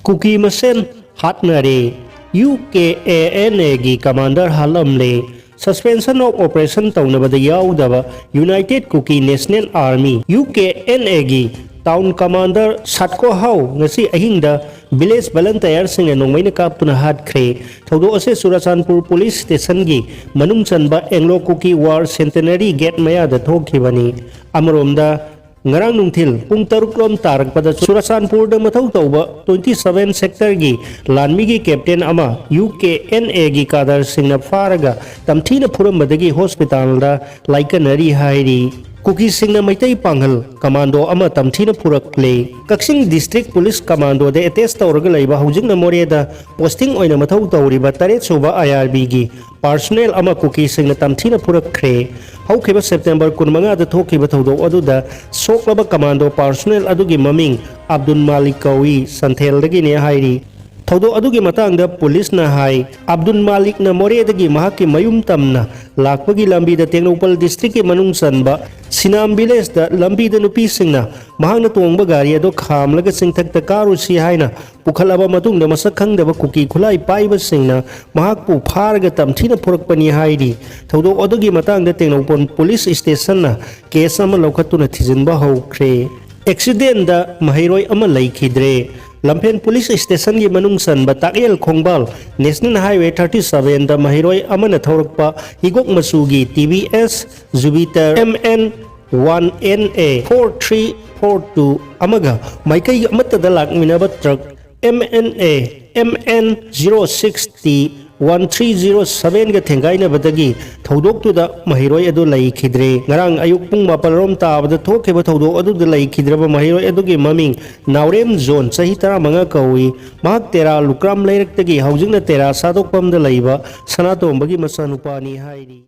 cookie मसेन हाटनरे UKANA की कमांडर हालमले सस्पेंशन ऑफ ऑपरेशन तौनबद याउदब United Kuki National Army UKNA की टाउन कमांडर साटको हाउ ngasi ahinda village volunteer sing nongmaina kaptuna hatkhre thodo ase Churachandpur police station gi manung chanba Anglo Kuki War Centenary gate maya da thokhibani amromda ngarang nungthil pung 6 lom tarakpada Churachandpur da mathau tauba 27 sector gi lanmi gi captain ama UKNA gi kadar singna faraga tamthina phurambadagi hospital da laikanari hairi Kuki Singh Meitei Pangal commando अमा तमथीना पुरकले Kakching district police commando दे attach तौरगा लैबा housing मोरेदा posting ओइना मथौ तौरिबा 3 सुबा IRB की पर्सनल अमा कुकी सिंह तमथीना पुरकख्रे हौखिबा सेप्टेम्बर 15 दा थोखिबा थौदो अदुदा सोकलबा कमांडो पर्सनल अदुगी ममिंग अब्दुल मालिक कौई संथेलदगी ने हाइरी थौदो अदुगी मतंगदा पुलिस ना हाई अब्दुल मालिक ना मोरेदगी महाकी मयुम तमना लाकपगी लंबी दा टेक्नोपल डिस्ट्रिक्ट के मनुंग सनबा सिनाम विलेज दा लंबी दा नुपी सिंगना महांगना तोंगबा गाड़ी अदो खामलगा सिंथक कारुसी हाइना पुखलबा मतुंग दा मसक खंगदबा कुकी खुलाई पाइबा सिंगना महाकपु फारगा तमथीना पुरकपनी हाइरी थौदो अदुगी मतंगदा टेक्नोपल पुलिस स्टेशन ना केस अमा लौखतुना थिजिनबा हौख्रे एक्सीडेंट दा महिरोय अमा लैखिद्रे लंफेन पुलिस स्टेशन की मनुंग सन ताकेल खोंगबाल नेशनल हाईवे 37 दा महिरोय अमन थौरकपा हिगोक मसूगी TVS जुपिटर MN 1NA 4342 अमगा माइकई अमतदा लाकमिनबा truck MNA MN 060 1307 ga thengaina badagi thodok tu da mahiroi adu lai khidre ngarang ayuk pung mapalrom tabada thokeba thodok adu da lai khidraba mahiroi adu gi maming naurem zone sahi tara manga kawi mak tera lukram lairak tagi haujingna tera sadokpam da laiba sanatom bagi masanupani hairi